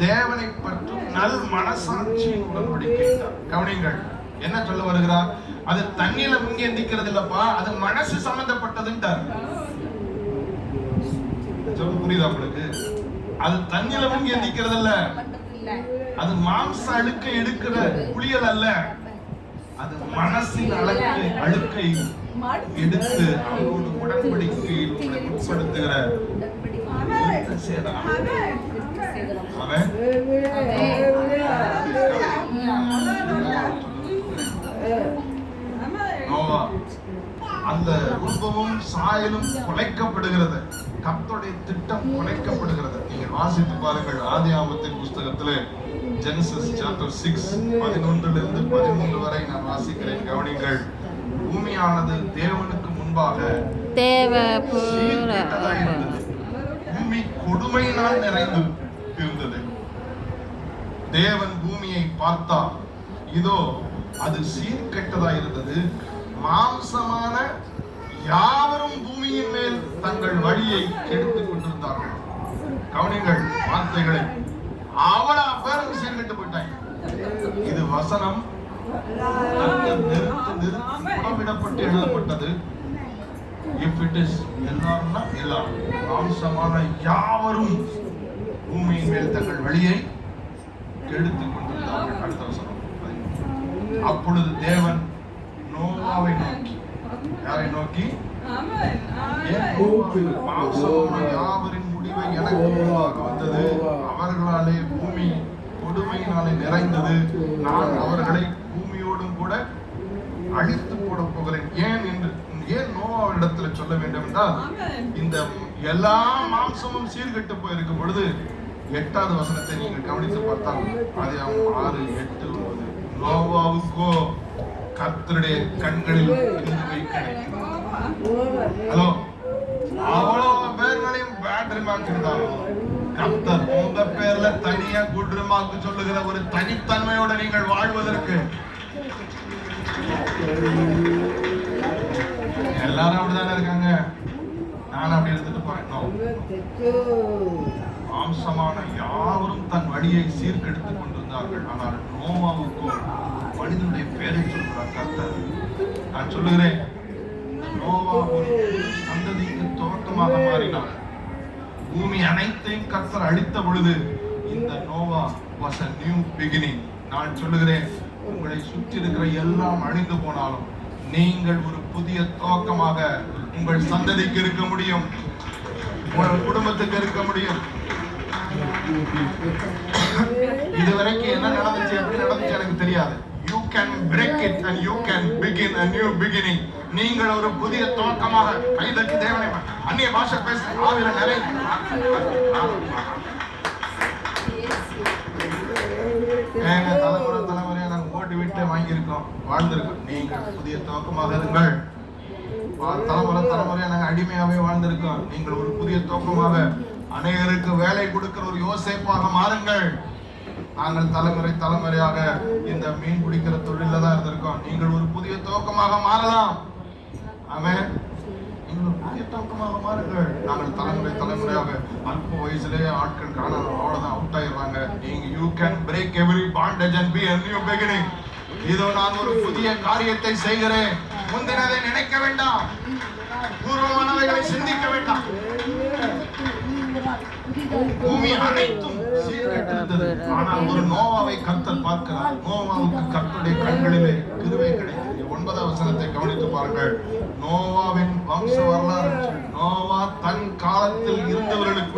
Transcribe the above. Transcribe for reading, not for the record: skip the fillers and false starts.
தேவனை பற்றும் நல் மனசாட்சியின் உடன்படிக்கை. கவனிங்கள், என்ன சொல்ல வருகிறார்? அது தண்ணியில முங்கி எந்திக்கிறது இல்லப்பா, அது மனசு சம்பந்தப்பட்டதுன்றார். சொல்ல புரியுதா உங்களுக்கு? அது தண்ணியில முங்கி எந்திக்கிறது இல்ல, அது மாம்ச அழுக்கை எடுக்கிற குளியல் அல்ல, அது மனசின் அழுக்கை எடுத்து அவரோடு உடன்படிக்கையில் உட்படுத்துகிற நோவா அந்த ரூபமும் சாயலும் குலைக்கப்படுகிறது, கர்த்தருடைய திட்டம் குலைக்கப்படுகிறது. நீங்கள் வாசித்து பாருங்கள், ஆதியாகமத்தின் புஸ்தகத்திலே ஜெனசிஸ் சாப்டர் 6 11 வரை நான் வாசிக்கிறேன். கவனிங்கள், பூமியானது தேவனுக்கு முன்பாக பூமி கொடுமையினால் நிறைந்து இருந்தது. தேவன் பூமியை பார்த்தார், இதோ அது சீர்கெட்டதா இருந்தது, மாம்சமான யாவரும் பூமியின் மேல் தங்கள் வழியை கெடுத்துக் கொண்டிருந்தார்கள். கவனிங்கள் வார்த்தைகளை, அவ்வளவு பேரும் சீர்கெட்டு போயிட்டாங்க. இது வசனம் நிறுத்தப்பட்டு எழுதப்பட்டது. If it is எல்லாம்னா எல்லாம், மாம்சமான யாவரும் பூமியின் மேல் தங்கள் வழியை கெடுத்துக் கொண்டிருந்தார்கள். அடுத்த வசனம். அப்பொழுது தேவன் நோவாவை நோக்கி, யாரை நோக்கி? மாம்சமான யாவரின் முடிவை எனக்கு முன்பாக வந்தது, அவர்களாலே பூமி கொடுமையினாலே நிறைந்தது, நான் அவர்களை பூமியோடும் கூட அழித்து போட போகிறேன். ஏன் நோவாவிடத்துல சொல்ல வேண்டும் என்றால், இந்த எல்லா மாம்சமும் சீர்கெட்டு போயிருக்கும் பொழுது 8வது வசனத்தை நீங்கள் கவனித்து பார்த்தால், அது 6, 8, 9, நோவாவுக்கோ கர்த்தருடைய கண்களில் கிருபை கிடைக்கும். ஹலோ, அவ்வளவு பேர்களையும் பேட் ரிமார்க் இருந்தாலும் கர்த்தர் உங்க பேர்ல தனியா குட் ரிமார்க் சொல்லுகிற ஒரு தனித்தன்மையோட நீங்கள் வாழ்வதற்கு, எல்லாரும் அப்படிதானே இருக்காங்க, நான் அப்படி எடுத்துட்டு போறேன். மாம்சமான யாவரும் தன் வழியை சீர்கெடுத்துக் கொண்டிருந்தார்கள், ஆனால் நோவாவுக்கும் மனிதனுடைய பேரை சொல்கிறார் கர்த்தர். நான் சொல்லுகிறேன், நோவா ஒரு சந்ததிக்கு துவக்கமாக மாறினார். பூமி அனைத்தையும் கர்த்தர் அழித்த பொழுது இந்த Noah was a new beginning. நான் சொல்லுகிறேன், உங்களை சுற்றி இருக்கிற எல்லாம் அழிந்து போனாலும் நீங்கள் ஒரு புதிய துவக்கமாக உங்கள் சந்ததிக்கு இருக்க முடியும், உங்கள் குடும்பத்துக்கு இருக்க முடியும். இதுவரைக்கும் என்ன நடந்துச்சு, எப்படி நடந்துச்சு எனக்கு தெரியாது. You can break it and you can begin a new beginning. நீங்கள் ஒரு புதிய துவக்கமாக கைதட்டி தேவனை அந்நிய பாஷை பேச ஆவில நிறைய தலைமுறையா நாங்கள் ஓட்டு விட்டு வாங்கியிருக்கோம், வாழ்ந்திருக்கோம். நீங்கள் புதிய துவக்கமாக இருங்கள். தலைமுறையா நாங்கள் அடிமையாவே வாழ்ந்திருக்கோம். நீங்கள் ஒரு புதிய துவக்கமாக அநேகருக்கு வேலை கொடுக்கிற ஒரு யோசேப்பாக மாறுங்கள். நாங்கள் தலைமுறையாக இந்த மீன் பிடிக்கிற தொழில தான் இருந்திருக்கோம். நீங்கள் ஒரு புதிய துவக்கமாக மாறலாம். ஆமென். நீங்கள் ஒரு புதிய துவக்கமாக மாறுங்கள். நாங்கள் தலைமுறையாக அல்ப வயசுலேயே ஆட்கள் காணாத அவ்வளவுதான் அவுட் ஆயிடுறாங்க. நீங்க you can break every bondage and be a new beginning. இதோ நான் ஒரு புதிய காரியத்தை செய்கிறேன். முந்தினதை நினைக்க வேண்டாம், பூர்வமானவைகளை சிந்திக்க வேண்டாம். பூமி அனைத்தும் சீர்கெட்டிருந்தது, ஆனால் ஒரு நோவாவை கர்த்தர் பார்க்கிறார். நோவாவுக்கு கர்த்தருடைய கண்களிலே கிருபை கிடைத்தது. 9வது வசனத்தை கவனித்து பாருங்கள். நோவாவின் வம்ச வரலாறு, நோவா தன் காலத்தில் இருந்தவர்களுக்கு